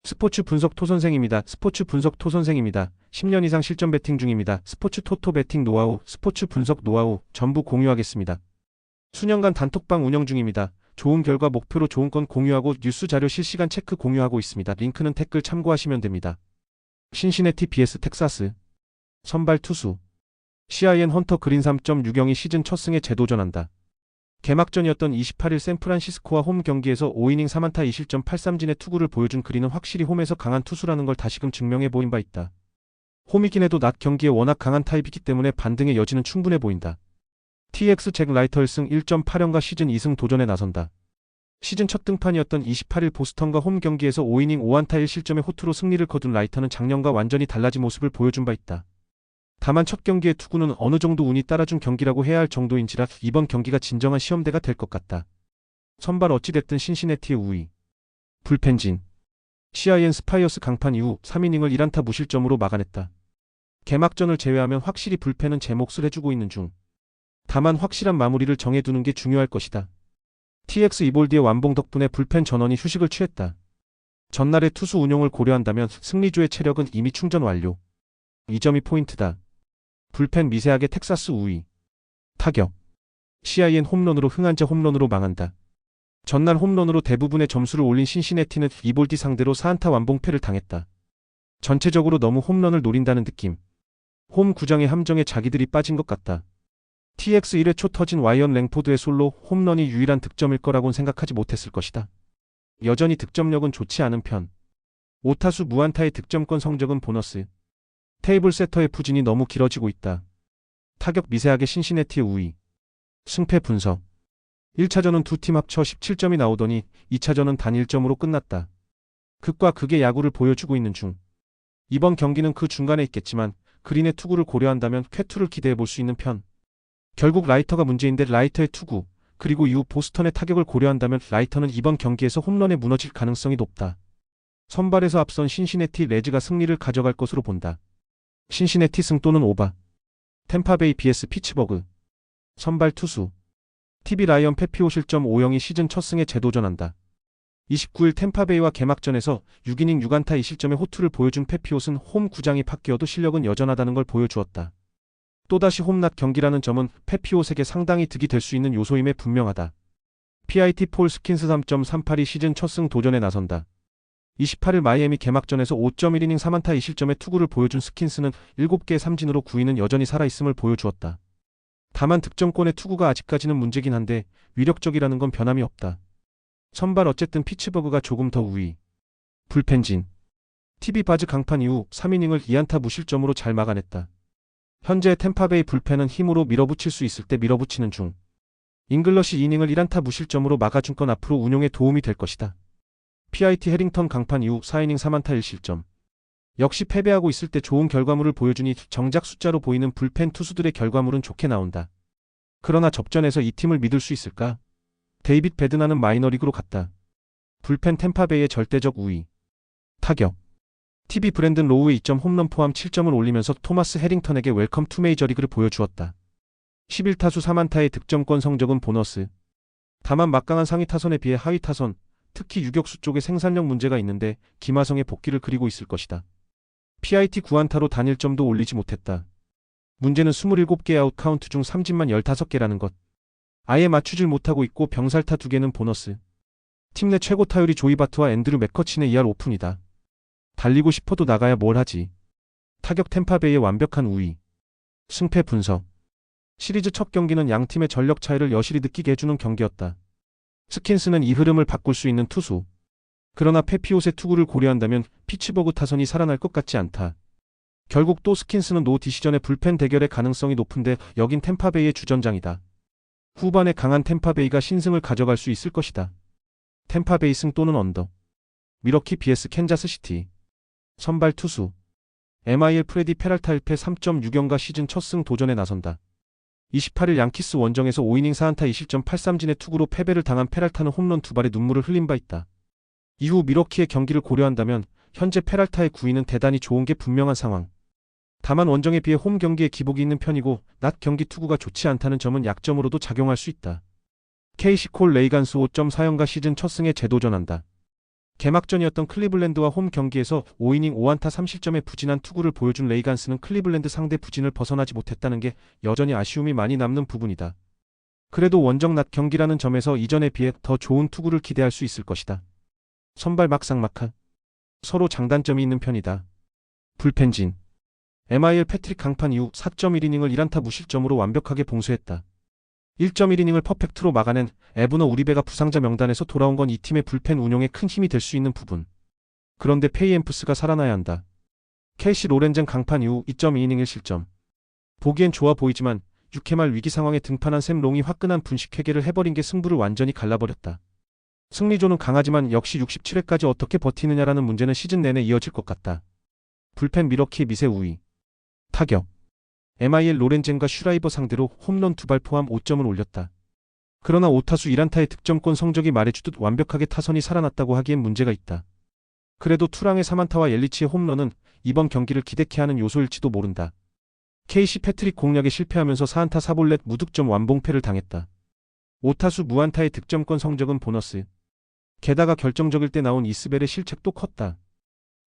스포츠 분석 토 선생입니다. 스포츠 분석 토 선생입니다. 10년 이상 실전 베팅 중입니다. 스포츠 토토 베팅 노하우, 스포츠 분석 노하우 전부 공유하겠습니다. 수년간 단톡방 운영 중입니다. 좋은 결과 목표로 좋은 건 공유하고 뉴스 자료 실시간 체크 공유하고 있습니다. 링크는 댓글 참고하시면 됩니다. 신시내티 vs 텍사스 선발 투수 CIN 헌터 그린 3.6영이 시즌 첫 승에 재도전한다. 개막전이었던 28일 샌프란시스코와 홈 경기에서 5이닝 3안타 2실점 8삼진의 투구를 보여준 그린은 확실히 홈에서 강한 투수라는 걸 다시금 증명해 보인 바 있다. 홈이긴 해도 낮 경기에 워낙 강한 타입이기 때문에 반등의 여지는 충분해 보인다. TX 잭 라이터 1승 1.8연과 시즌 2승 도전에 나선다. 시즌 첫 등판이었던 28일 보스턴과 홈 경기에서 5이닝 5안타 1실점의 호투로 승리를 거둔 라이터는 작년과 완전히 달라진 모습을 보여준 바 있다. 다만 첫 경기의 투구는 어느 정도 운이 따라준 경기라고 해야 할 정도인지라 이번 경기가 진정한 시험대가 될 것 같다. 선발 어찌됐든 신시내티의 우위. 불펜진. CIN 스파이어스 강판 이후 3이닝을 1안타 무실점으로 막아냈다. 개막전을 제외하면 확실히 불펜은 제 몫을 해주고 있는 중. 다만 확실한 마무리를 정해두는 게 중요할 것이다. TX 이볼드의 완봉 덕분에 불펜 전원이 휴식을 취했다. 전날의 투수 운용을 고려한다면 승리조의 체력은 이미 충전 완료. 이 점이 포인트다. 불펜 미세하게 텍사스 우위. 타격. CIN 홈런으로 흥한자 홈런으로 망한다. 전날 홈런으로 대부분의 점수를 올린 신시내티는 이볼디 상대로 4안타 완봉패를 당했다. 전체적으로 너무 홈런을 노린다는 느낌. 홈 구장의 함정에 자기들이 빠진 것 같다. TX 1회 초 터진 와이언 랭포드의 솔로 홈런이 유일한 득점일 거라고는 생각하지 못했을 것이다. 여전히 득점력은 좋지 않은 편. 5타수 무안타의 득점권 성적은 보너스. 테이블 세터의 부진이 너무 길어지고 있다. 타격 미세하게 신시내티의 우위. 승패 분석. 1차전은 두 팀 합쳐 17점이 나오더니 2차전은 단 1점으로 끝났다. 극과 극의 야구를 보여주고 있는 중. 이번 경기는 그 중간에 있겠지만 그린의 투구를 고려한다면 쾌투를 기대해 볼 수 있는 편. 결국 라이터가 문제인데 라이터의 투구, 그리고 이후 보스턴의 타격을 고려한다면 라이터는 이번 경기에서 홈런에 무너질 가능성이 높다. 선발에서 앞선 신시내티 레즈가 승리를 가져갈 것으로 본다. 신시내티 승 또는 오바. 템파베이 vs 피츠버그. 선발 투수. TV 라이언 페피오 실점 5영이 시즌 첫 승에 재도전한다. 29일 템파베이와 개막전에서 6이닝 6안타 2실점의 호투를 보여준 페피옷은 홈 구장이 바뀌어도 실력은 여전하다는 걸 보여주었다. 또다시 홈낮 경기라는 점은 페피옷에게 상당히 득이 될 수 있는 요소임에 분명하다. PIT 폴 스킨스 3.38이 시즌 첫 승 도전에 나선다. 28일 마이애미 개막전에서 5.1이닝 3안타 2실점의 투구를 보여준 스킨스는 7개의 삼진으로 9위는 여전히 살아있음을 보여주었다. 다만 득점권의 투구가 아직까지는 문제긴 한데 위력적이라는 건 변함이 없다. 선발 어쨌든 피츠버그가 조금 더 우위. 불펜진. TV 바즈 강판 이후 3이닝을 2안타 무실점으로 잘 막아냈다. 현재 템파베이 불펜은 힘으로 밀어붙일 수 있을 때 밀어붙이는 중. 잉글러시 이닝을 1안타 무실점으로 막아준 건 앞으로 운용에 도움이 될 것이다. PIT 해링턴 강판 이후 4이닝 3안타 1실점. 역시 패배하고 있을 때 좋은 결과물을 보여주니 정작 숫자로 보이는 불펜 투수들의 결과물은 좋게 나온다. 그러나 접전에서 이 팀을 믿을 수 있을까? 데이빗 베드나는 마이너리그로 갔다. 불펜 템파베이의 절대적 우위. 타격. TV 브랜든 로우의 2점 홈런 포함 7점을 올리면서 토마스 해링턴에게 웰컴 투 메이저리그를 보여주었다. 11타수 3안타의 득점권 성적은 보너스. 다만 막강한 상위 타선에 비해 하위 타선, 특히 유격수 쪽에 생산력 문제가 있는데 김하성의 복귀를 그리고 있을 것이다. PIT 9안타로 단 1점도 올리지 못했다. 문제는 27개의 아웃 카운트 중 삼진만 15개라는 것. 아예 맞추질 못하고 있고 병살타 2개는 보너스. 팀 내 최고 타율이 조이 바트와 앤드류 맥커친의 2할 오픈이다. 달리고 싶어도 나가야 뭘 하지. 타격 템파베이의 완벽한 우위. 승패 분석. 시리즈 첫 경기는 양 팀의 전력 차이를 여실히 느끼게 해주는 경기였다. 스킨스는 이 흐름을 바꿀 수 있는 투수. 그러나 페피옷의 투구를 고려한다면 피츠버그 타선이 살아날 것 같지 않다. 결국 또 스킨스는 노 디시전의 불펜 대결의 가능성이 높은데 여긴 템파베이의 주전장이다. 후반에 강한 템파베이가 신승을 가져갈 수 있을 것이다. 템파베이 승 또는 언더. 미러키 vs 캔자스시티. 선발 투수. MIL 프레디 페랄타 1패 3.6연과 시즌 첫 승 도전에 나선다. 28일 양키스 원정에서 5이닝 4안타 2실점 8삼진의 투구로 패배를 당한 페랄타는 홈런 2발에 눈물을 흘린 바 있다. 이후 미러키의 경기를 고려한다면 현재 페랄타의 9위는 대단히 좋은 게 분명한 상황. 다만 원정에 비해 홈 경기에 기복이 있는 편이고 낮 경기 투구가 좋지 않다는 점은 약점으로도 작용할 수 있다. KC 콜 레이간스 5.4연과 시즌 첫 승에 재도전한다. 개막전이었던 클리블랜드와 홈 경기에서 5이닝 5안타 3실점의 부진한 투구를 보여준 레이간스는 클리블랜드 상대 부진을 벗어나지 못했다는 게 여전히 아쉬움이 많이 남는 부분이다. 그래도 원정 낮 경기라는 점에서 이전에 비해 더 좋은 투구를 기대할 수 있을 것이다. 선발 막상막하. 서로 장단점이 있는 편이다. 불펜진. MIL 패트릭 강판 이후 4.1이닝을 1안타 무실점으로 완벽하게 봉쇄했다. 1.1이닝을 퍼펙트로 막아낸 에브너 우리베가 부상자 명단에서 돌아온 건 이 팀의 불펜 운용에 큰 힘이 될 수 있는 부분. 그런데 페이엠프스가 살아나야 한다. 캐시 로렌젠 강판 이후 2.2이닝 1실점. 보기엔 좋아 보이지만 6회 말 위기 상황에 등판한 샘 롱이 화끈한 분식 회계를 해버린 게 승부를 완전히 갈라버렸다. 승리조는 강하지만 역시 67회까지 어떻게 버티느냐라는 문제는 시즌 내내 이어질 것 같다. 불펜 미러키의 미세 우위. 타격. MIL 로렌젠과 슈라이버 상대로 홈런 2발 포함 5점을 올렸다. 그러나 5타수 1안타의 득점권 성적이 말해주듯 완벽하게 타선이 살아났다고 하기엔 문제가 있다. 그래도 투랑의 3안타와 옐리치의 홈런은 이번 경기를 기대케 하는 요소일지도 모른다. KC 패트릭 공략에 실패하면서 4안타 4볼넷 무득점 완봉패를 당했다. 5타수 무안타의 득점권 성적은 보너스. 게다가 결정적일 때 나온 이스벨의 실책도 컸다.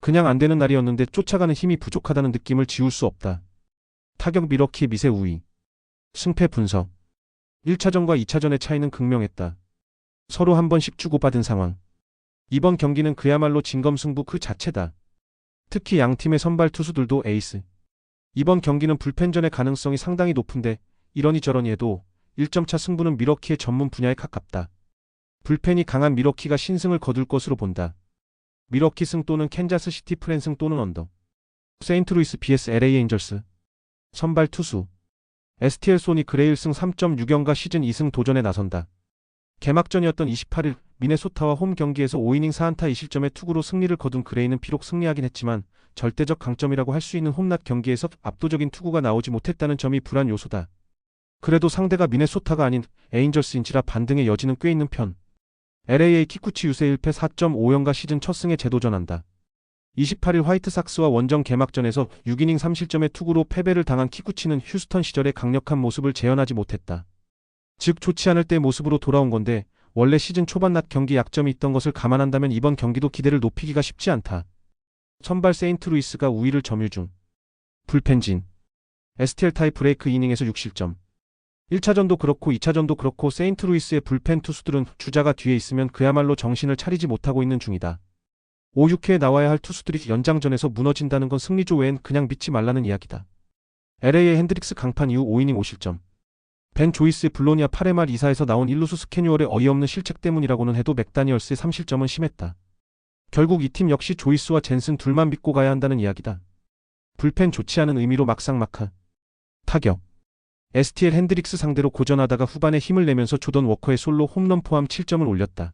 그냥 안 되는 날이었는데 쫓아가는 힘이 부족하다는 느낌을 지울 수 없다. 타격 미러키의 미세 우위. 승패 분석. 1차전과 2차전의 차이는 극명했다. 서로 한 번씩 주고받은 상황. 이번 경기는 그야말로 진검승부 그 자체다. 특히 양팀의 선발 투수들도 에이스. 이번 경기는 불펜전의 가능성이 상당히 높은데 이러니 저러니 해도 1점차 승부는 미러키의 전문 분야에 가깝다. 불펜이 강한 미러키가 신승을 거둘 것으로 본다. 미러키 승 또는 캔자스시티 프랜승 또는 언더. 세인트루이스 vs LA 에인절스. 선발 투수. STL 소니 그레일 승 3.6연가 시즌 2승 도전에 나선다. 개막전이었던 28일 미네소타와 홈 경기에서 5이닝 4안타 2실점의 투구로 승리를 거둔 그레이는 비록 승리하긴 했지만 절대적 강점이라고 할 수 있는 홈낮 경기에서 압도적인 투구가 나오지 못했다는 점이 불안 요소다. 그래도 상대가 미네소타가 아닌 에인절스인지라 반등의 여지는 꽤 있는 편. LA의 키쿠치 유세 1패 4.5연가 시즌 첫 승에 재도전한다. 28일 화이트삭스와 원정 개막전에서 6이닝 3실점의 투구로 패배를 당한 키쿠치는 휴스턴 시절의 강력한 모습을 재현하지 못했다. 즉 좋지 않을 때의 모습으로 돌아온 건데 원래 시즌 초반 낮 경기 약점이 있던 것을 감안한다면 이번 경기도 기대를 높이기가 쉽지 않다. 선발 세인트루이스가 우위를 점유 중. 불펜진. STL 타이 브레이크 이닝에서 6실점. 1차전도 그렇고 2차전도 그렇고 세인트루이스의 불펜 투수들은 주자가 뒤에 있으면 그야말로 정신을 차리지 못하고 있는 중이다. 5, 6회에 나와야 할 투수들이 연장전에서 무너진다는 건 승리조 외엔 그냥 믿지 말라는 이야기다. LA의 핸드릭스 강판 이후 5이닝 5실점. 벤 조이스의 블로니아 8회 말 2사에서 나온 일루수 스캐뉴얼의 어이없는 실책 때문이라고는 해도 맥다니얼스의 3실점은 심했다. 결국 이 팀 역시 조이스와 젠슨 둘만 믿고 가야 한다는 이야기다. 불펜 좋지 않은 의미로 막상막하. 타격. STL 핸드릭스 상대로 고전하다가 후반에 힘을 내면서 조던 워커의 솔로 홈런 포함 7점을 올렸다.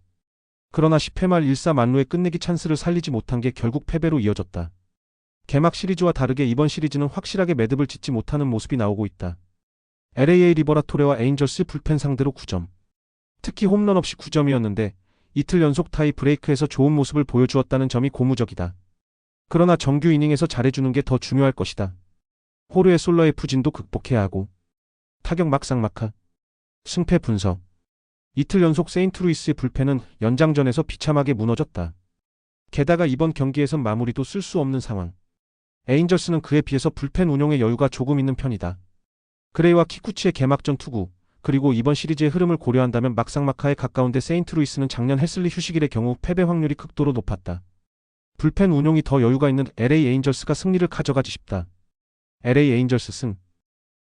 그러나 10회 말 1사 만루의 끝내기 찬스를 살리지 못한 게 결국 패배로 이어졌다. 개막 시리즈와 다르게 이번 시리즈는 확실하게 매듭을 짓지 못하는 모습이 나오고 있다. LA의 리버라토레와 에인절스 불펜 상대로 9점. 특히 홈런 없이 9점이었는데 이틀 연속 타이 브레이크에서 좋은 모습을 보여주었다는 점이 고무적이다. 그러나 정규 이닝에서 잘해주는 게 더 중요할 것이다. 호르의 솔러의 부진도 극복해야 하고. 타격 막상막하. 승패 분석. 이틀 연속 세인트루이스의 불펜은 연장전에서 비참하게 무너졌다. 게다가 이번 경기에선 마무리도 쓸 수 없는 상황. 에인절스는 그에 비해서 불펜 운용의 여유가 조금 있는 편이다. 그레이와 키쿠치의 개막전 투구, 그리고 이번 시리즈의 흐름을 고려한다면 막상막하에 가까운데 세인트루이스는 작년 해슬리 휴식일의 경우 패배 확률이 극도로 높았다. 불펜 운용이 더 여유가 있는 LA 에인절스가 승리를 가져가지 싶다. LA 에인절스 승.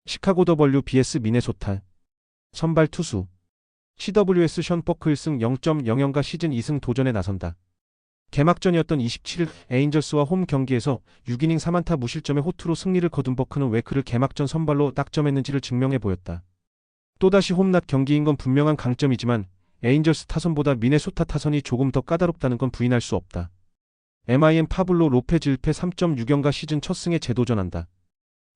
시카고 더블유 vs 미네소타. 선발 투수. CWS 션 버크 1승 0.0연가 시즌 2승 도전에 나선다. 개막전이었던 27일 에인절스와 홈 경기에서 6이닝 3안타 무실점의 호투로 승리를 거둔 버크는 왜 그를 개막전 선발로 낙점했는지를 증명해 보였다. 또다시 홈낮 경기인 건 분명한 강점이지만 에인절스 타선보다 미네소타 타선이 조금 더 까다롭다는 건 부인할 수 없다. MIM 파블로 로페즈 1패 3.6연가 시즌 첫 승에 재도전한다.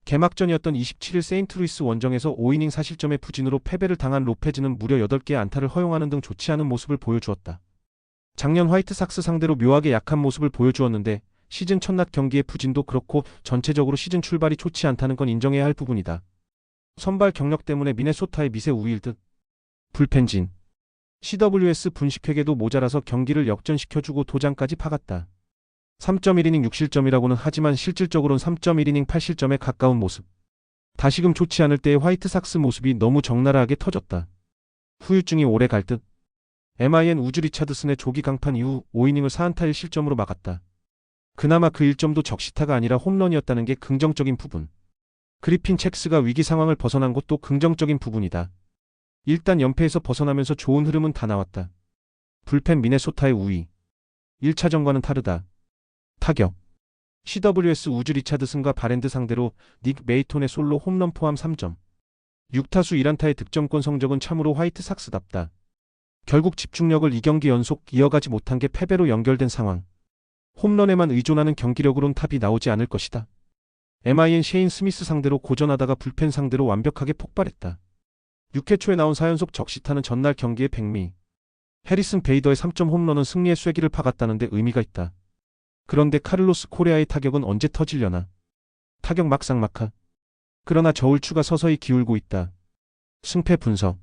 개막전이었던 27일 세인트루이스 원정에서 5이닝 4실점의 부진으로 패배를 당한 로페즈는 무려 8개의 안타를 허용하는 등 좋지 않은 모습을 보여주었다. 작년 화이트삭스 상대로 묘하게 약한 모습을 보여주었는데 시즌 첫낮 경기의 부진도 그렇고 전체적으로 시즌 출발이 좋지 않다는 건 인정해야 할 부분이다. 선발 경력 때문에 미네소타의 미세 우위일 듯. 불펜진. CWS 분식회계도 모자라서 경기를 역전시켜주고 도장까지 파갔다. 3.1이닝 6실점이라고는 하지만 실질적으로는 3.1이닝 8실점에 가까운 모습. 다시금 좋지 않을 때의 화이트삭스 모습이 너무 적나라하게 터졌다. 후유증이 오래 갈 듯. MIN 우즈 리차드슨의 조기 강판 이후 5이닝을 4안타 1실점으로 막았다. 그나마 그 1점도 적시타가 아니라 홈런이었다는 게 긍정적인 부분. 그리핀 첵스가 위기 상황을 벗어난 것도 긍정적인 부분이다. 일단 연패에서 벗어나면서 좋은 흐름은 다 나왔다. 불펜 미네소타의 우위. 1차전과는 다르다. 타격. CWS 우즈 리차드슨과 바랜드 상대로 닉 메이톤의 솔로 홈런 포함 3점. 6타수 1안타의 득점권 성적은 참으로 화이트삭스답다. 결국 집중력을 2경기 연속 이어가지 못한 게 패배로 연결된 상황. 홈런에만 의존하는 경기력으론 탑이 나오지 않을 것이다. MIN 셰인 스미스 상대로 고전하다가 불펜 상대로 완벽하게 폭발했다. 6회 초에 나온 4연속 적시타는 전날 경기의 백미. 해리슨 베이더의 3점 홈런은 승리의 쐐기를 박았다는데 의미가 있다. 그런데 카를로스 코레아의 타격은 언제 터지려나. 타격 막상막하. 그러나 저울추가 서서히 기울고 있다. 승패 분석.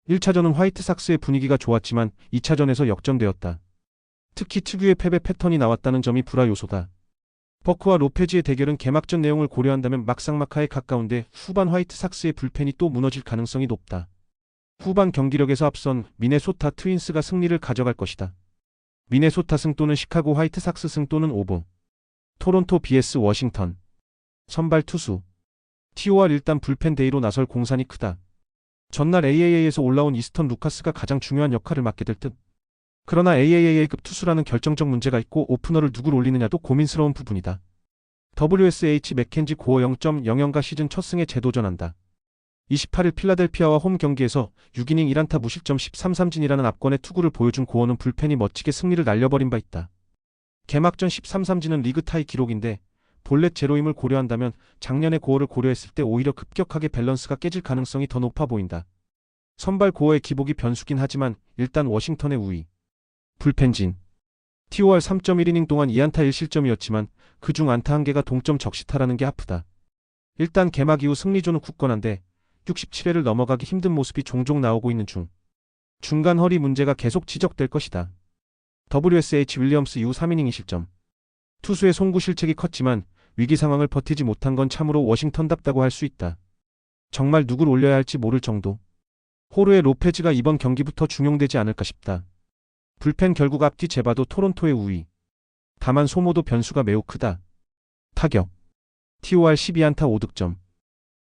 1차전은 화이트삭스의 분위기가 좋았지만 2차전에서 역전되었다. 특히 특유의 패배 패턴이 나왔다는 점이 불화 요소다. 버크와 로페즈의 대결은 개막전 내용을 고려한다면 막상막하에 가까운데 후반 화이트삭스의 불펜이 또 무너질 가능성이 높다. 후반 경기력에서 앞선 미네소타 트윈스가 승리를 가져갈 것이다. 미네소타 승 또는 시카고 화이트삭스 승 또는 오버. 토론토 vs 워싱턴. 선발 투수. TOR 일단 불펜 데이로 나설 공산이 크다. 전날 AAA에서 올라온 이스턴 루카스가 가장 중요한 역할을 맡게 될 듯. 그러나 AAA급 투수라는 결정적 문제가 있고 오프너를 누굴 올리느냐도 고민스러운 부분이다. WSH 맥켄지 고어 0.00가 시즌 첫 승에 재도전한다. 28일 필라델피아와 홈 경기에서 6이닝 1안타 무실점 13삼진이라는 압권의 투구를 보여준 고어는 불펜이 멋지게 승리를 날려버린 바 있다. 개막전 13삼진은 리그 타이 기록인데 볼넷 제로임을 고려한다면 작년의 고어를 고려했을 때 오히려 급격하게 밸런스가 깨질 가능성이 더 높아 보인다. 선발 고어의 기복이 변수긴 하지만 일단 워싱턴의 우위. 불펜진. TOR 3.1이닝 동안 2안타 1실점이었지만 그중 안타 1개가 동점 적시타라는 게 아프다. 일단 개막 이후 승리조는 굳건한데 67회를 넘어가기 힘든 모습이 종종 나오고 있는 중. 중간 허리 문제가 계속 지적될 것이다. WSH 윌리엄스 이후 3이닝 2실점. 투수의 송구 실책이 컸지만 위기 상황을 버티지 못한 건 참으로 워싱턴답다고 할 수 있다. 정말 누굴 올려야 할지 모를 정도. 호르의 로페즈가 이번 경기부터 중용되지 않을까 싶다. 불펜 결국 앞뒤 재봐도 토론토의 우위. 다만 소모도 변수가 매우 크다. 타격. TOR 12안타 5득점.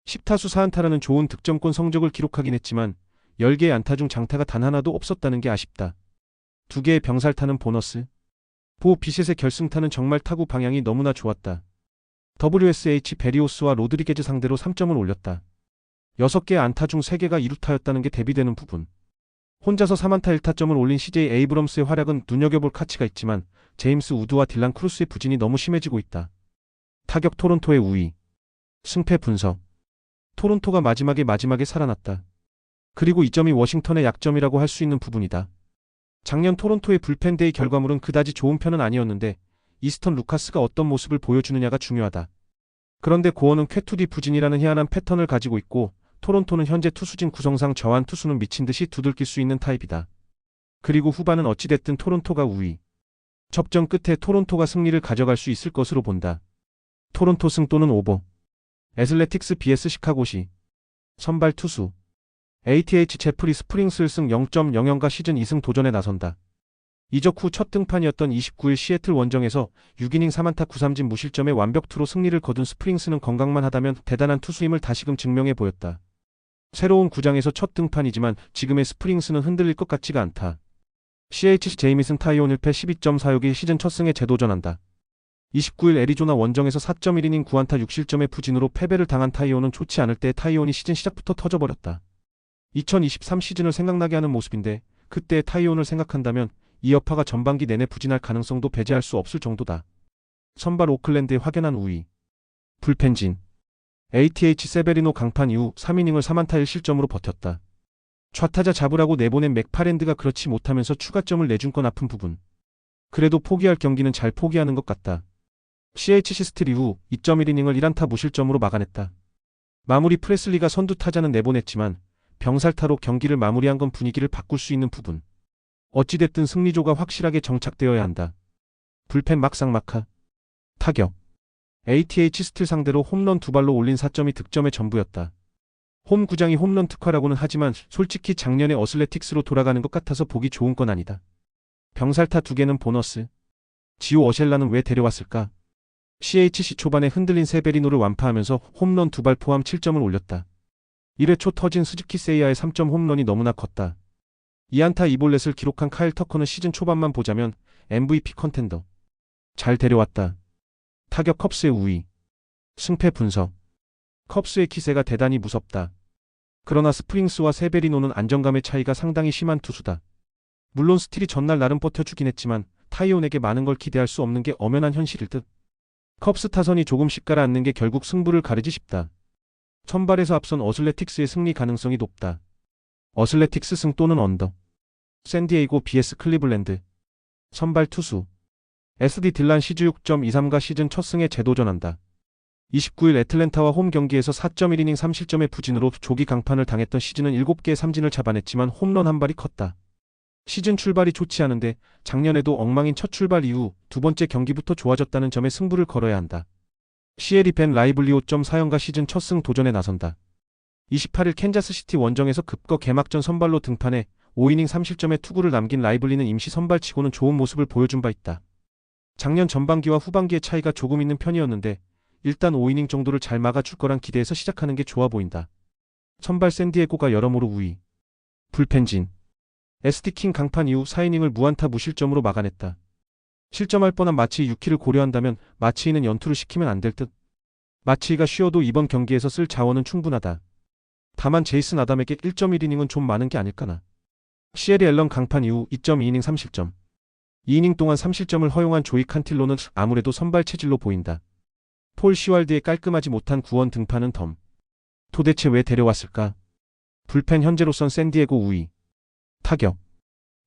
10타수 4안타라는 좋은 득점권 성적을 기록하긴 했지만 10개의 안타 중 장타가 단 하나도 없었다는 게 아쉽다. 2개의 병살타는 보너스. 보 비셋의 결승타는 정말 타구 방향이 너무나 좋았다. WSH 베리오스와 로드리게즈 상대로 3점을 올렸다. 6개의 안타 중 3개가 2루타였다는 게 대비되는 부분. 혼자서 3안타 1타점을 올린 CJ 에이브럼스의 활약은 눈여겨볼 가치가 있지만 제임스 우드와 딜란 크루스의 부진이 너무 심해지고 있다. 타격 토론토의 우위. 승패 분석. 토론토가 마지막에 살아났다. 그리고 이 점이 워싱턴의 약점이라고 할 수 있는 부분이다. 작년 토론토의 불펜데이 결과물은 그다지 좋은 편은 아니었는데 이스턴 루카스가 어떤 모습을 보여주느냐가 중요하다. 그런데 고어는 쾌투디 부진이라는 희한한 패턴을 가지고 있고 토론토는 현재 투수진 구성상 저한 투수는 미친듯이 두들길 수 있는 타입이다. 그리고 후반은 어찌됐든 토론토가 우위. 접전 끝에 토론토가 승리를 가져갈 수 있을 것으로 본다. 토론토 승 또는 오버. 애슬레틱스 vs 시카고시. 선발 투수. ATH 제프리 스프링스 1승 0.00가 시즌 2승 도전에 나선다. 이적 후 첫 등판이었던 29일 시애틀 원정에서 6이닝 3안타 9삼진 무실점의 완벽투로 승리를 거둔 스프링스는 건강만 하다면 대단한 투수임을 다시금 증명해 보였다. 새로운 구장에서 첫 등판이지만 지금의 스프링스는 흔들릴 것 같지가 않다. CHC 제이미슨 타이온 1패 12.46이 시즌 첫 승에 재도전한다. 29일 애리조나 원정에서 4.1이닝 9안타 6실점의 부진으로 패배를 당한 타이온은 좋지 않을 때 타이온이 시즌 시작부터 터져버렸다. 2023 시즌을 생각나게 하는 모습인데 그때의 타이온을 생각한다면 이 여파가 전반기 내내 부진할 가능성도 배제할 수 없을 정도다. 선발 오클랜드의 확연한 우위. 불펜진. ATH 세베리노 강판 이후 3이닝을 3안타 1실점으로 버텼다. 좌타자 잡으라고 내보낸 맥파랜드가 그렇지 못하면서 추가점을 내준 건 아픈 부분. 그래도 포기할 경기는 잘 포기하는 것 같다. CHC 스틸 이후 2.1이닝을 1안타 무실점으로 막아냈다. 마무리 프레슬리가 선두 타자는 내보냈지만 병살타로 경기를 마무리한 건 분위기를 바꿀 수 있는 부분. 어찌됐든 승리조가 확실하게 정착되어야 한다. 불펜 막상막하. 타격. ATH 스틸 상대로 홈런 2발로 올린 4점이 득점의 전부였다. 홈 구장이 홈런 특화라고는 하지만 솔직히 작년에 어슬레틱스로 돌아가는 것 같아서 보기 좋은 건 아니다. 병살타 2개는 보너스. 지오 어셸라는 왜 데려왔을까? CHC 초반에 흔들린 세베리노를 완파하면서 홈런 2발 포함 7점을 올렸다. 1회 초 터진 스즈키 세이아의 3점 홈런이 너무나 컸다. 2안타 2볼넷을 기록한 카일 터커는 시즌 초반만 보자면 MVP 컨텐더. 잘 데려왔다. 타격 컵스의 우위. 승패 분석. 컵스의 기세가 대단히 무섭다. 그러나 스프링스와 세베리노는 안정감의 차이가 상당히 심한 투수다. 물론 스틸이 전날 나름 버텨주긴 했지만 타이온에게 많은 걸 기대할 수 없는 게 엄연한 현실일 듯. 컵스 타선이 조금씩 가라앉는 게 결국 승부를 가르지 싶다. 선발에서 앞선 어슬레틱스의 승리 가능성이 높다. 어슬레틱스 승 또는 언더. 샌디에이고 vs 클리블랜드. 선발 투수. SD 딜란 시즈 6.23가 시즌 첫 승에 재도전한다. 29일 애틀랜타와 홈 경기에서 4.1이닝 3실점의 부진으로 조기 강판을 당했던 시즌은 7개의 삼진을 잡아냈지만 홈런 한 발이 컸다. 시즌 출발이 좋지 않은데 작년에도 엉망인 첫 출발 이후 두 번째 경기부터 좋아졌다는 점에 승부를 걸어야 한다. 시에리 벤 라이블리오 4연가 시즌 첫 승 도전에 나선다. 28일 캔자스시티 원정에서 급거 개막전 선발로 등판해 5이닝 3실점의 투구를 남긴 라이블리는 임시 선발치고는 좋은 모습을 보여준 바 있다. 작년 전반기와 후반기의 차이가 조금 있는 편이었는데 일단 5이닝 정도를 잘 막아줄 거란 기대해서 시작하는 게 좋아 보인다. 선발 샌디에고가 여러모로 우위. 불펜진. SD킹 강판 이후 4이닝을 무안타 무실점으로 막아냈다. 실점할 뻔한 마치이 6키를 고려한다면 마치이는 연투를 시키면 안 될 듯. 마치이가 쉬어도 이번 경기에서 쓸 자원은 충분하다. 다만 제이슨 아담에게 1.1이닝은 좀 많은 게 아닐까나. 시에리 앨런 강판 이후 2.2이닝 3실점. 2이닝 동안 3실점을 허용한 조이 칸틸로는 아무래도 선발 체질로 보인다. 폴 시왈드의 깔끔하지 못한 구원 등판은 덤. 도대체 왜 데려왔을까? 불펜 현재로선 샌디에고 우위. 타격.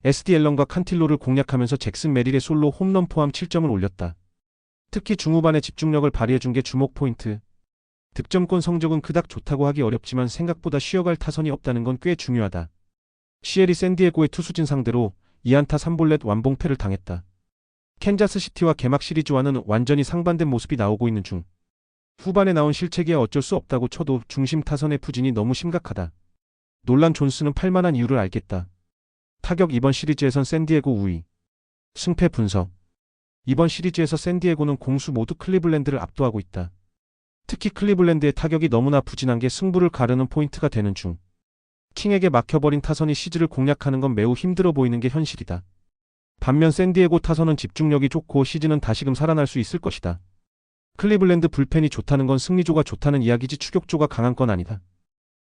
SD 앨런과 칸틸로를 공략하면서 잭슨 메릴의 솔로 홈런 포함 7점을 올렸다. 특히 중후반에 집중력을 발휘해준 게 주목 포인트. 득점권 성적은 그닥 좋다고 하기 어렵지만 생각보다 쉬어갈 타선이 없다는 건 꽤 중요하다. 시엘이 샌디에고의 투수진 상대로 2안타 3볼넷 완봉패를 당했다. 캔자스시티와 개막 시리즈와는 완전히 상반된 모습이 나오고 있는 중. 후반에 나온 실책이야 어쩔 수 없다고 쳐도 중심 타선의 부진이 너무 심각하다. 놀란 존스는 팔만한 이유를 알겠다. 타격 이번 시리즈에선 샌디에고 우위. 승패 분석. 이번 시리즈에서 샌디에고는 공수 모두 클리블랜드를 압도하고 있다. 특히 클리블랜드의 타격이 너무나 부진한 게 승부를 가르는 포인트가 되는 중. 킹에게 막혀버린 타선이 시즈를 공략하는 건 매우 힘들어 보이는 게 현실이다. 반면 샌디에고 타선은 집중력이 좋고 시즈는 다시금 살아날 수 있을 것이다. 클리블랜드 불펜이 좋다는 건 승리조가 좋다는 이야기지 추격조가 강한 건 아니다.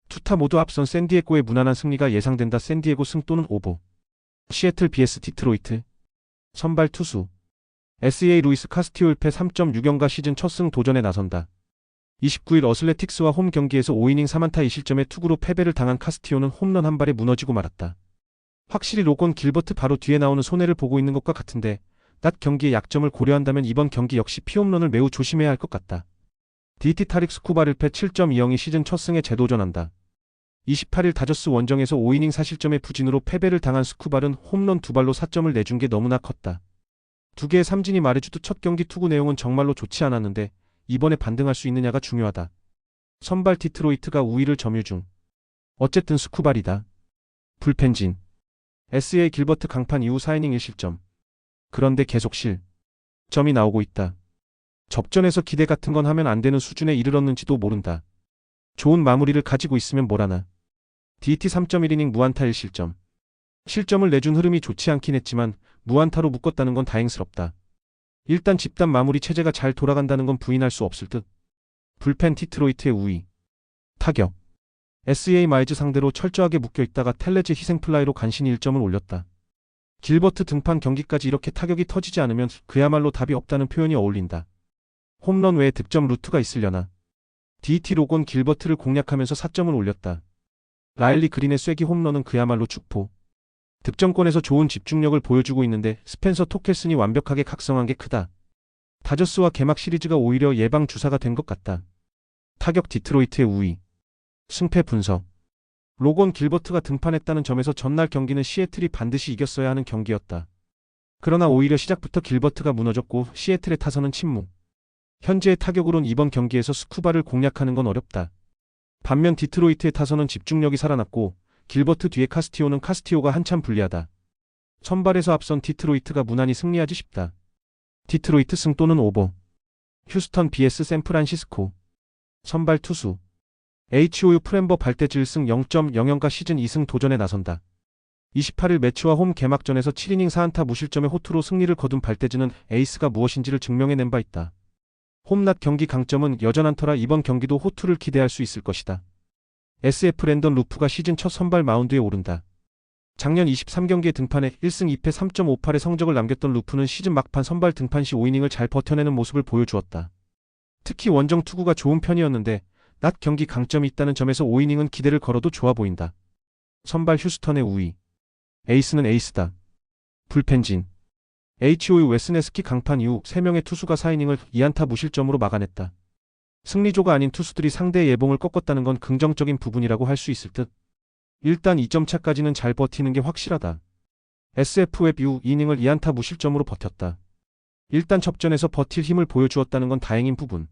투타 모두 앞선 샌디에고의 무난한 승리가 예상된다. 샌디에고 승 또는 오보. 시애틀 vs 디트로이트. 선발 투수. SEA 루이스 카스티오 1패 3.6연가 시즌 첫 승 도전에 나선다. 29일 어슬레틱스와 홈 경기에서 5이닝 3안타 2실점의 투구로 패배를 당한 카스티오는 홈런 한 발에 무너지고 말았다. 확실히 로건 길버트 바로 뒤에 나오는 손해를 보고 있는 것과 같은데 낮 경기의 약점을 고려한다면 이번 경기 역시 피홈런을 매우 조심해야 할 것 같다. DT 타릭 스쿠발 1패 7.2영이 시즌 첫 승에 재도전한다. 28일 다저스 원정에서 5이닝 4실점의 부진으로 패배를 당한 스쿠발은 홈런 2발로 4점을 내준 게 너무나 컸다. 2개의 삼진이 말해주듯 첫 경기 투구 내용은 정말로 좋지 않았는데 이번에 반등할 수 있느냐가 중요하다. 선발 디트로이트가 우위를 점유 중. 어쨌든 스쿠발이다. 불펜진. SEA 길버트 강판 이후 4이닝 1실점. 그런데 계속 실점이 나오고 있다. 접전에서 기대 같은 건 하면 안 되는 수준에 이르렀는지도 모른다. 좋은 마무리를 가지고 있으면 뭐라나. DT 3.1이닝 무안타 1실점. 실점을 내준 흐름이 좋지 않긴 했지만 무안타로 묶었다는 건 다행스럽다. 일단 집단 마무리 체제가 잘 돌아간다는 건 부인할 수 없을 듯. 불펜 디트로이트의 우위. 타격. SEA 마이즈 상대로 철저하게 묶여있다가 텔레즈 희생플라이로 간신히 1점을 올렸다. 길버트 등판 경기까지 이렇게 타격이 터지지 않으면 그야말로 답이 없다는 표현이 어울린다. 홈런 외에 득점 루트가 있으려나. DT 로건 길버트를 공략하면서 4점을 올렸다. 라일리 그린의 쐐기 홈런은 그야말로 축포. 득점권에서 좋은 집중력을 보여주고 있는데 스펜서 토켈슨이 완벽하게 각성한 게 크다. 다저스와 개막 시리즈가 오히려 예방 주사가 된 것 같다. 타격 디트로이트의 우위. 승패 분석. 로건 길버트가 등판했다는 점에서 전날 경기는 시애틀이 반드시 이겼어야 하는 경기였다. 그러나 오히려 시작부터 길버트가 무너졌고 시애틀의 타선은 침묵. 현재의 타격으론 이번 경기에서 스쿠바를 공략하는 건 어렵다. 반면 디트로이트의 타선은 집중력이 살아났고 길버트 뒤에 카스티오가 한참 불리하다. 선발에서 앞선 디트로이트가 무난히 승리하지 싶다. 디트로이트 승 또는 오버. 휴스턴 vs 샌프란시스코. 선발 투수 HOU 프렘버 발대즈 1승 0.00가 시즌 2승 도전에 나선다. 28일 매치와 홈 개막전에서 7이닝 4안타 무실점의 호투로 승리를 거둔 발대즈는 에이스가 무엇인지를 증명해낸 바 있다. 홈낮 경기 강점은 여전한 터라 이번 경기도 호투를 기대할 수 있을 것이다. SF 랜던 루프가 시즌 첫 선발 마운드에 오른다. 작년 23경기에 등판해 1승 2패 3.58의 성적을 남겼던 루프는 시즌 막판 선발 등판 시 5이닝을 잘 버텨내는 모습을 보여주었다. 특히 원정 투구가 좋은 편이었는데 낮 경기 강점이 있다는 점에서 5이닝은 기대를 걸어도 좋아 보인다. 선발 휴스턴의 우위. 에이스는 에이스다. 불펜진. HOU 웨스네스키 강판 이후 3명의 투수가 4이닝을 2안타 무실점으로 막아냈다. 승리조가 아닌 투수들이 상대의 예봉을 꺾었다는 건 긍정적인 부분이라고 할 수 있을 듯. 일단 2점 차까지는 잘 버티는 게 확실하다. SF 웹 이후 2이닝을 2안타 무실점으로 버텼다. 일단 접전에서 버틸 힘을 보여주었다는 건 다행인 부분.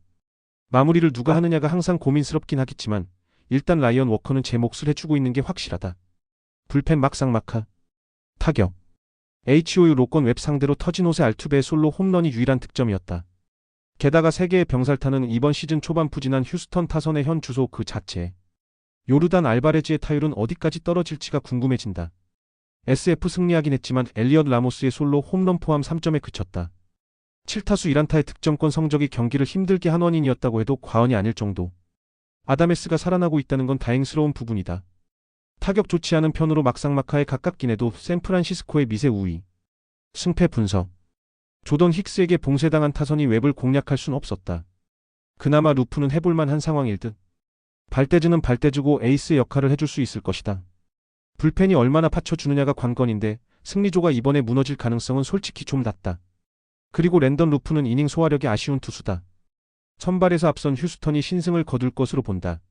마무리를 누가 하느냐가 항상 고민스럽긴 하겠지만 일단 라이언 워커는 제 몫을 해주고 있는 게 확실하다. 불펜 막상막하. 타격. HOU 로건 웹 상대로 터진 호세 알투베의 솔로 홈런이 유일한 득점이었다. 게다가 3개의 병살타는 이번 시즌 초반 부진한 휴스턴 타선의 현 주소 그 자체. 요르단 알바레즈의 타율은 어디까지 떨어질지가 궁금해진다. SF 승리하긴 했지만 엘리엇 라모스의 솔로 홈런 포함 3점에 그쳤다. 7타수 1안타의 득점권 성적이 경기를 힘들게 한 원인이었다고 해도 과언이 아닐 정도. 아다메스가 살아나고 있다는 건 다행스러운 부분이다. 타격 좋지 않은 편으로 막상막하에 가깝긴 해도 샌프란시스코의 미세 우위. 승패 분석. 조던 힉스에게 봉쇄당한 타선이 웹을 공략할 순 없었다. 그나마 루프는 해볼만 한 상황일 듯. 발대즈는 발대즈고 에이스의 역할을 해줄 수 있을 것이다. 불펜이 얼마나 받쳐주느냐가 관건인데 승리조가 이번에 무너질 가능성은 솔직히 좀 낮다. 그리고 랜던 루프는 이닝 소화력이 아쉬운 투수다. 선발에서 앞선 휴스턴이 신승을 거둘 것으로 본다.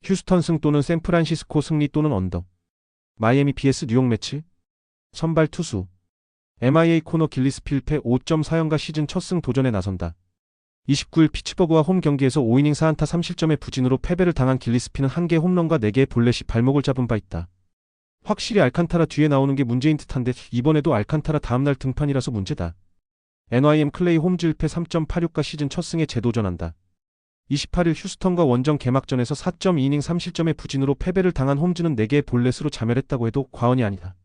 휴스턴 승 또는 샌프란시스코 승리 또는 언더. 마이애미 vs 뉴욕 매치. 선발 투수 MIA 코너 길리스피 1패 5.4연가 시즌 첫 승 도전에 나선다. 29일 피츠버그와 홈 경기에서 5이닝 4안타 3실점의 부진으로 패배를 당한 길리스피는 1개의 홈런과 4개의 볼넷이 발목을 잡은 바 있다. 확실히 알칸타라 뒤에 나오는 게 문제인 듯한데 이번에도 알칸타라 다음날 등판이라서 문제다. NYM 클레이 홈즈 1패 3.86가 시즌 첫 승에 재도전한다. 28일 휴스턴과 원정 개막전에서 4.2이닝 3실점의 부진으로 패배를 당한 홈즈는 4개의 볼넷으로 자멸했다고 해도 과언이 아니다.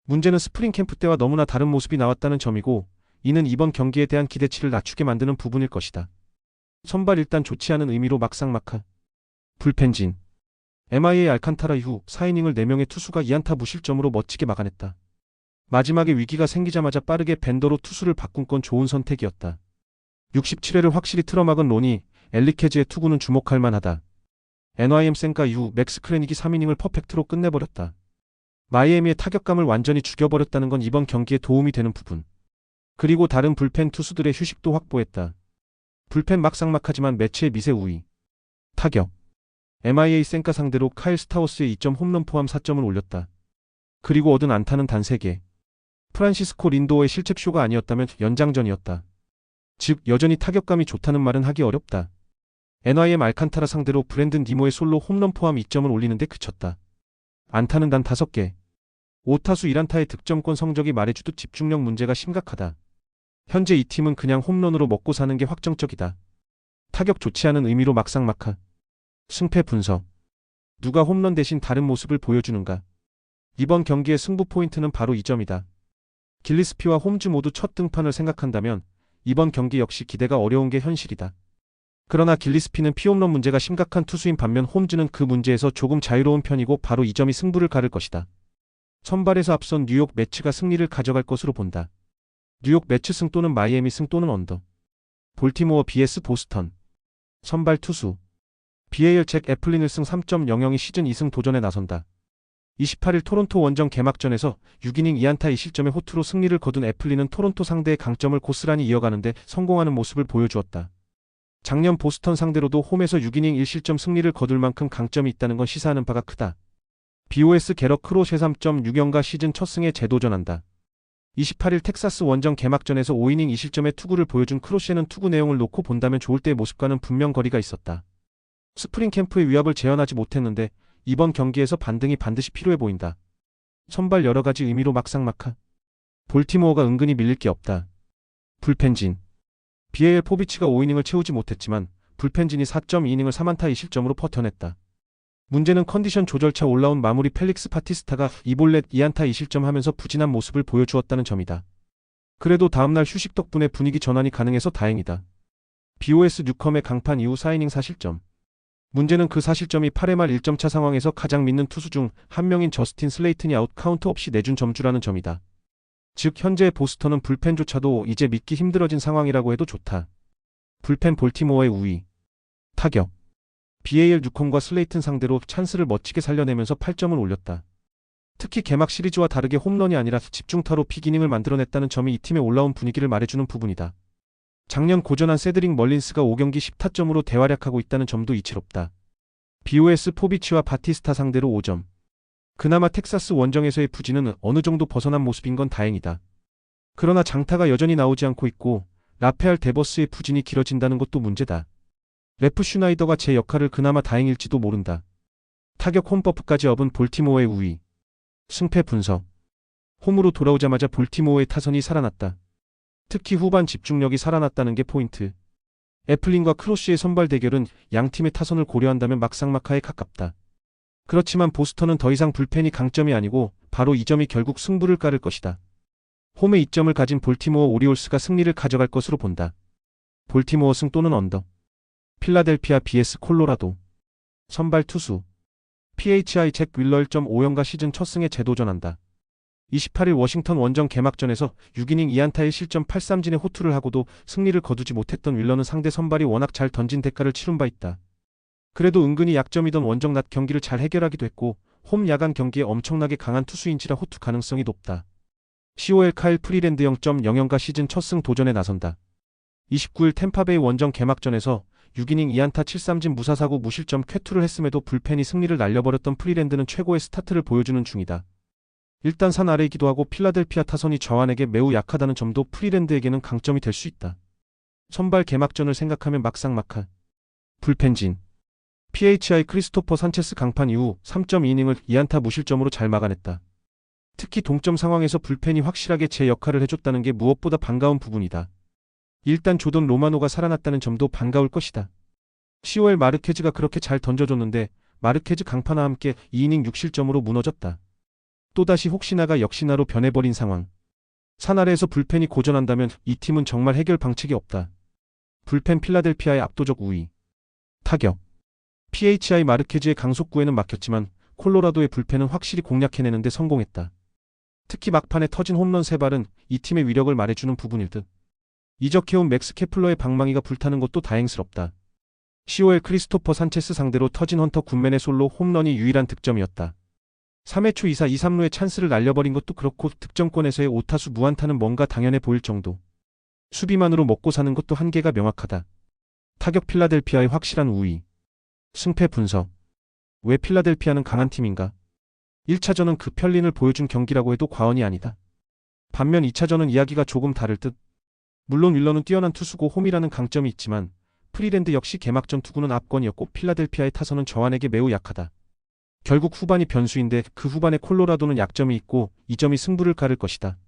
문제는 스프링 캠프 때와 너무나 다른 모습이 나왔다는 점이고 이는 이번 경기에 대한 기대치를 낮추게 만드는 부분일 것이다. 선발 일단 좋지 않은 의미로 막상막하. 불펜진. MIA 알칸타라 이후 4이닝을 4명의 투수가 2안타 무실점으로 멋지게 막아냈다. 마지막에 위기가 생기자마자 빠르게 벤더로 투수를 바꾼 건 좋은 선택이었다. 67회를 확실히 틀어막은 로니 엘리케즈의 투구는 주목할 만하다. NYM 센카 이후 맥스 크레닉이 3이닝을 퍼펙트로 끝내버렸다. 마이애미의 타격감을 완전히 죽여버렸다는 건 이번 경기에 도움이 되는 부분. 그리고 다른 불펜 투수들의 휴식도 확보했다. 불펜 막상막하지만 매치의 미세 우위. 타격. MIA 센카 상대로 카일 스타워스의 2점 홈런 포함 4점을 올렸다. 그리고 얻은 안타는 단 3개. 프란시스코 린도어의 실책쇼가 아니었다면 연장전이었다. 즉 여전히 타격감이 좋다는 말은 하기 어렵다. NYM 알칸타라 상대로 브랜든 니모의 솔로 홈런 포함 2점을 올리는데 그쳤다. 안타는 단 5개. 5타수 1안타의 득점권 성적이 말해주듯 집중력 문제가 심각하다. 현재 이 팀은 그냥 홈런으로 먹고 사는 게 확정적이다. 타격 좋지 않은 의미로 막상막하. 승패 분석. 누가 홈런 대신 다른 모습을 보여주는가. 이번 경기의 승부 포인트는 바로 이 점이다. 길리스피와 홈즈 모두 첫 등판을 생각한다면 이번 경기 역시 기대가 어려운 게 현실이다. 그러나 길리스피는 피홈런 문제가 심각한 투수인 반면 홈즈는 그 문제에서 조금 자유로운 편이고 바로 이 점이 승부를 가를 것이다. 선발에서 앞선 뉴욕 매츠가 승리를 가져갈 것으로 본다. 뉴욕 매츠 승 또는 마이애미 승 또는 언더. 볼티모어 vs 보스턴. 선발 투수 BAL 잭 애플린 1승 3.00이 시즌 2승 도전에 나선다. 28일 토론토 원정 개막전에서 6이닝 2안타 2실점의 호투로 승리를 거둔 애플린은 토론토 상대의 강점을 고스란히 이어가는데 성공하는 모습을 보여주었다. 작년 보스턴 상대로도 홈에서 6이닝 1실점 승리를 거둘 만큼 강점이 있다는 건 시사하는 바가 크다. BOS 게러 크로셰 3.6연가 시즌 첫 승에 재도전한다. 28일 텍사스 원정 개막전에서 5이닝 2실점의 투구를 보여준 크로셰는 투구 내용을 놓고 본다면 좋을 때의 모습과는 분명 거리가 있었다. 스프링 캠프의 위압을 재현하지 못했는데 이번 경기에서 반등이 반드시 필요해 보인다. 선발 여러 가지 의미로 막상막하. 볼티모어가 은근히 밀릴 게 없다. 불펜진. BAL 포비치가 5이닝을 채우지 못했지만 불펜진이 4.2이닝을 3안타 2실점으로 버텨냈다. 문제는 컨디션 조절차 올라온 마무리 펠릭스 파티스타가 2볼넷 2안타 2실점 하면서 부진한 모습을 보여주었다는 점이다. 그래도 다음날 휴식 덕분에 분위기 전환이 가능해서 다행이다. BOS 뉴컴의 강판 이후 4이닝 4실점. 문제는 그 4실점이 8회 말 1점차 상황에서 가장 믿는 투수 중 한 명인 저스틴 슬레이튼이 아웃 카운트 없이 내준 점수라는 점이다. 즉 현재 보스턴은 불펜조차도 이제 믿기 힘들어진 상황이라고 해도 좋다. 불펜 볼티모어의 우위. 타격. BAL 뉴컴과 슬레이튼 상대로 찬스를 멋지게 살려내면서 8점을 올렸다. 특히 개막 시리즈와 다르게 홈런이 아니라 집중타로 빅이닝을 만들어냈다는 점이 이 팀의 올라온 분위기를 말해주는 부분이다. 작년 고전한 세드릭 멀린스가 5경기 10타점으로 대활약하고 있다는 점도 이치롭다. BOS 포비치와 바티스타 상대로 5점. 그나마 텍사스 원정에서의 부진은 어느 정도 벗어난 모습인 건 다행이다. 그러나 장타가 여전히 나오지 않고 있고 라페알 데버스의 부진이 길어진다는 것도 문제다. 레프 슈나이더가 제 역할을 그나마 다행일지도 모른다. 타격 홈버프까지 업은 볼티모어의 우위. 승패 분석. 홈으로 돌아오자마자 볼티모어의 타선이 살아났다. 특히 후반 집중력이 살아났다는 게 포인트. 애플린과 크로쉬의 선발 대결은 양 팀의 타선을 고려한다면 막상막하에 가깝다. 그렇지만 보스턴은 더 이상 불펜이 강점이 아니고 바로 이 점이 결국 승부를 가를 것이다. 홈에 이점을 가진 볼티모어 오리올스가 승리를 가져갈 것으로 본다. 볼티모어 승 또는 언더. 필라델피아 vs 콜로라도. 선발 투수. PHI 잭 윌러 1.5연가 시즌 첫 승에 재도전한다. 28일 워싱턴 원정 개막전에서 6이닝 2안타 1실점 8삼진의 호투를 하고도 승리를 거두지 못했던 윌러는 상대 선발이 워낙 잘 던진 대가를 치른 바 있다. 그래도 은근히 약점이던 원정 낮 경기를 잘 해결하기도 했고 홈 야간 경기에 엄청나게 강한 투수인지라 호투 가능성이 높다. COL 카일 프리랜드 0.0연가 시즌 첫 승 도전에 나선다. 29일 템파베이 원정 개막전에서 6이닝 2안타 7삼진 무사사구 무실점 쾌투를 했음에도 불펜이 승리를 날려버렸던 프리랜드는 최고의 스타트를 보여주는 중이다. 일단 산 아래이기도 하고 필라델피아 타선이 저완에게 매우 약하다는 점도 프리랜드에게는 강점이 될 수 있다. 선발 개막전을 생각하면 막상막하. 불펜진. PHI 크리스토퍼 산체스 강판 이후 3.2이닝을 2안타 무실점으로 잘 막아냈다. 특히 동점 상황에서 불펜이 확실하게 제 역할을 해줬다는 게 무엇보다 반가운 부분이다. 일단 조던 로마노가 살아났다는 점도 반가울 것이다. COL 마르케즈가 그렇게 잘 던져줬는데 마르케즈 강판과 함께 2이닝 6실점으로 무너졌다. 또다시 혹시나가 역시나로 변해버린 상황. 산 아래에서 불펜이 고전한다면 이 팀은 정말 해결 방책이 없다. 불펜 필라델피아의 압도적 우위. 타격. PHI 마르케즈의 강속구에는 막혔지만 콜로라도의 불펜은 확실히 공략해내는데 성공했다. 특히 막판에 터진 홈런 3발은 이 팀의 위력을 말해주는 부분일 듯. 이적해온 맥스 케플러의 방망이가 불타는 것도 다행스럽다. COL 크리스토퍼 산체스 상대로 터진 헌터 굿맨의 솔로 홈런이 유일한 득점이었다. 3회 초 2사 2, 3루의 찬스를 날려버린 것도 그렇고 득점권에서의 5타수 무안타는 뭔가 당연해 보일 정도. 수비만으로 먹고 사는 것도 한계가 명확하다. 타격 필라델피아의 확실한 우위. 승패 분석. 왜 필라델피아는 강한 팀인가? 1차전은 그 편린을 보여준 경기라고 해도 과언이 아니다. 반면 2차전은 이야기가 조금 다를 듯. 물론 윌러는 뛰어난 투수고 홈이라는 강점이 있지만 프리랜드 역시 개막전 투구는 압권이었고 필라델피아의 타선은 저완에게 매우 약하다. 결국 후반이 변수인데 그 후반에 콜로라도는 약점이 있고 이 점이 승부를 가를 것이다.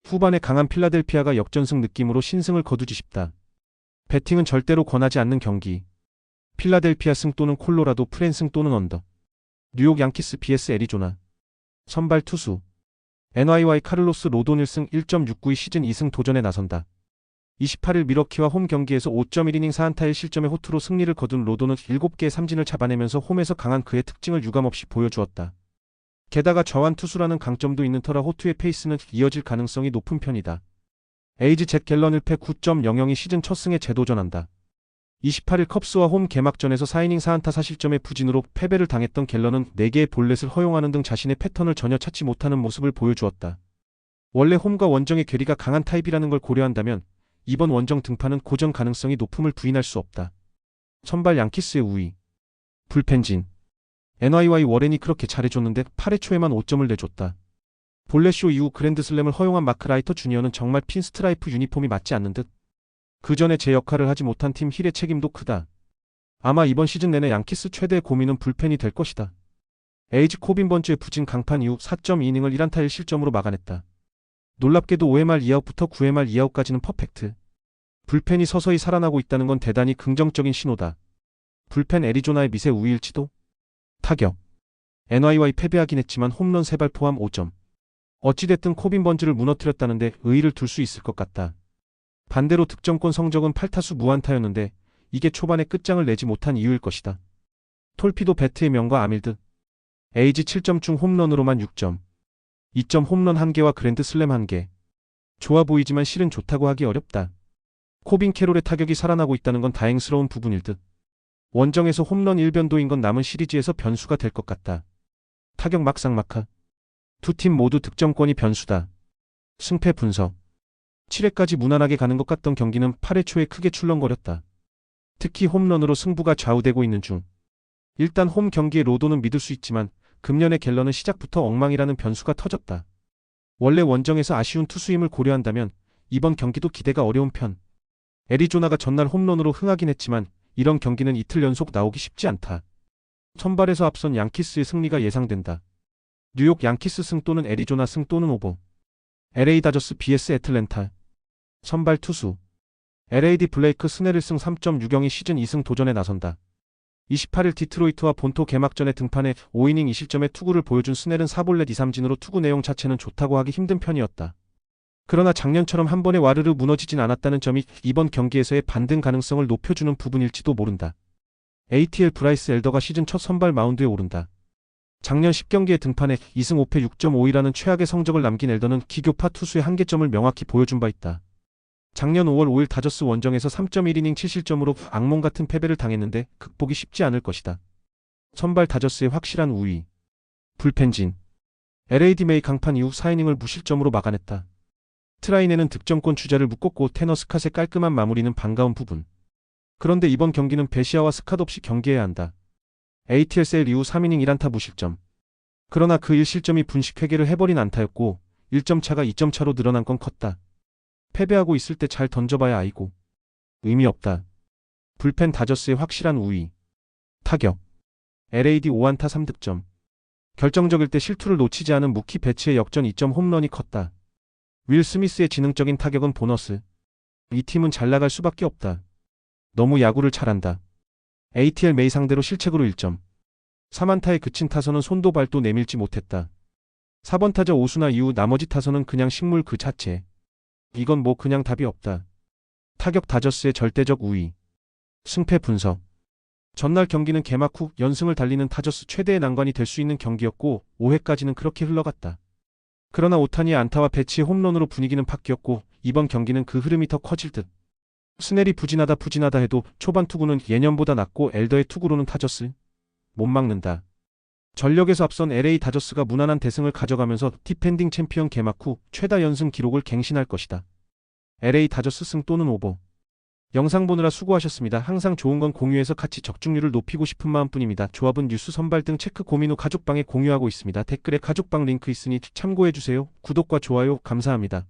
후반에 강한 필라델피아가 역전승 느낌으로 신승을 거두지 싶다. 배팅은 절대로 권하지 않는 경기. 필라델피아 승 또는 콜로라도 프랜승 또는 언더. 뉴욕 양키스 vs 애리조나. 선발 투수. NYY 카를로스 로돈 1승 1.692 시즌 2승 도전에 나선다. 28일 미러키와 홈 경기에서 5.1이닝 4안타 1실점의 호투로 승리를 거둔 로돈은 7개의 삼진을 잡아내면서 홈에서 강한 그의 특징을 유감없이 보여주었다. 게다가 저완 투수라는 강점도 있는 터라 호투의 페이스는 이어질 가능성이 높은 편이다. 에이즈 잭 갤런 1패 9.00이 시즌 첫 승에 재도전한다. 28일 컵스와 홈 개막전에서 4이닝 4안타 4실점의 부진으로 패배를 당했던 갤런은 4개의 볼넷을 허용하는 등 자신의 패턴을 전혀 찾지 못하는 모습을 보여주었다. 원래 홈과 원정의 괴리가 강한 타입이라는 걸 고려한다면 이번 원정 등판은 고전 가능성이 높음을 부인할 수 없다. 선발 양키스의 우위. 불펜진. NYY 워렌이 그렇게 잘해줬는데 8회 초에만 5점을 내줬다. 본래 쇼 이후 그랜드슬램을 허용한 마크 라이터 주니어는 정말 핀스트라이프 유니폼이 맞지 않는 듯. 그 전에 제 역할을 하지 못한 팀 힐의 책임도 크다. 아마 이번 시즌 내내 양키스 최대의 고민은 불펜이 될 것이다. 에이지 코빈 번주의 부진 강판 이후 4.2이닝을 1안타 1실점으로 막아냈다. 놀랍게도 5회 말 2아웃부터 9회 말 2아웃까지는 퍼펙트. 불펜이 서서히 살아나고 있다는 건 대단히 긍정적인 신호다. 불펜 애리조나의 미세 우위일지도? 타격. NYY 패배하긴 했지만 홈런 3발 포함 5점. 어찌됐든 코빈 번즈를 무너뜨렸다는데 의의를 둘 수 있을 것 같다. 반대로 득점권 성적은 8타수 무안타였는데 이게 초반에 끝장을 내지 못한 이유일 것이다. 톨피도 배트의 명과 아밀드. 에이지 7점 중 홈런으로만 6점. 2점 홈런 1개와 그랜드 슬램 1개. 좋아 보이지만 실은 좋다고 하기 어렵다. 코빈 캐롤의 타격이 살아나고 있다는 건 다행스러운 부분일 듯. 원정에서 홈런 1변도인 건 남은 시리즈에서 변수가 될 것 같다. 타격 막상막하. 두 팀 모두 득점권이 변수다. 승패 분석. 7회까지 무난하게 가는 것 같던 경기는 8회 초에 크게 출렁거렸다. 특히 홈런으로 승부가 좌우되고 있는 중. 일단 홈 경기의 로도는 믿을 수 있지만 금년의 갤런은 시작부터 엉망이라는 변수가 터졌다. 원래 원정에서 아쉬운 투수임을 고려한다면 이번 경기도 기대가 어려운 편. 애리조나가 전날 홈런으로 흥하긴 했지만 이런 경기는 이틀 연속 나오기 쉽지 않다. 선발에서 앞선 양키스의 승리가 예상된다. 뉴욕 양키스 승 또는 애리조나 승 또는 오버. LA 다저스 vs 애틀랜타. 선발 투수. LAD 블레이크 스네를 승 3.6영이 시즌 2승 도전에 나선다. 28일 디트로이트와 본토 개막전에 등판해 5이닝 2실점의 투구를 보여준 스넬은 4볼넷 2삼진으로 투구 내용 자체는 좋다고 하기 힘든 편이었다. 그러나 작년처럼 한 번에 와르르 무너지진 않았다는 점이 이번 경기에서의 반등 가능성을 높여주는 부분일지도 모른다. ATL 브라이스 엘더가 시즌 첫 선발 마운드에 오른다. 작년 10경기에 등판해 2승 5패 6.52라는 최악의 성적을 남긴 엘더는 기교파 투수의 한계점을 명확히 보여준 바 있다. 작년 5월 5일 다저스 원정에서 3.1이닝 7실점으로 악몽 같은 패배를 당했는데 극복이 쉽지 않을 것이다. 선발 다저스의 확실한 우위. 불펜진. LAD 메이 강판 이후 4이닝을 무실점으로 막아냈다. 트라이네는 득점권 주자를 묶었고 테너 스캇의 깔끔한 마무리는 반가운 부분. 그런데 이번 경기는 베시아와 스캇 없이 경기해야 한다. ATL 셀 이후 3이닝 1안타 무실점. 그러나 그 1실점이 분식 회개를 해버린 안타였고 1점 차가 2점 차로 늘어난 건 컸다. 패배하고 있을 때 잘 던져봐야 아이고. 의미 없다. 불펜 다저스의 확실한 우위. 타격. LAD 5안타 3득점. 결정적일 때 실투를 놓치지 않은 무키 배츠의 역전 2점 홈런이 컸다. 윌 스미스의 지능적인 타격은 보너스. 이 팀은 잘 나갈 수밖에 없다. 너무 야구를 잘한다. ATL 메이 상대로 실책으로 1점. 3안타에 그친 타선은 손도 발도 내밀지 못했다. 4번 타자 오수나 이후 나머지 타선은 그냥 식물 그 자체. 이건 뭐 그냥 답이 없다. 타격 다저스의 절대적 우위. 승패 분석. 전날 경기는 개막 후 연승을 달리는 다저스 최대의 난관이 될 수 있는 경기였고 5회까지는 그렇게 흘러갔다. 그러나 오타니의 안타와 배치의 홈런으로 분위기는 바뀌었고 이번 경기는 그 흐름이 더 커질 듯. 스넬이 부진하다 해도 초반 투구는 예년보다 낫고 엘더의 투구로는 다저스 못 막는다. 전력에서 앞선 LA 다저스가 무난한 대승을 가져가면서 디펜딩 챔피언 개막 후 최다 연승 기록을 갱신할 것이다. LA 다저스 승 또는 오버. 영상 보느라 수고하셨습니다. 항상 좋은 건 공유해서 같이 적중률을 높이고 싶은 마음뿐입니다. 조합은 뉴스 선발 등 체크 고민 후 가족방에 공유하고 있습니다. 댓글에 가족방 링크 있으니 참고해주세요. 구독과 좋아요 감사합니다.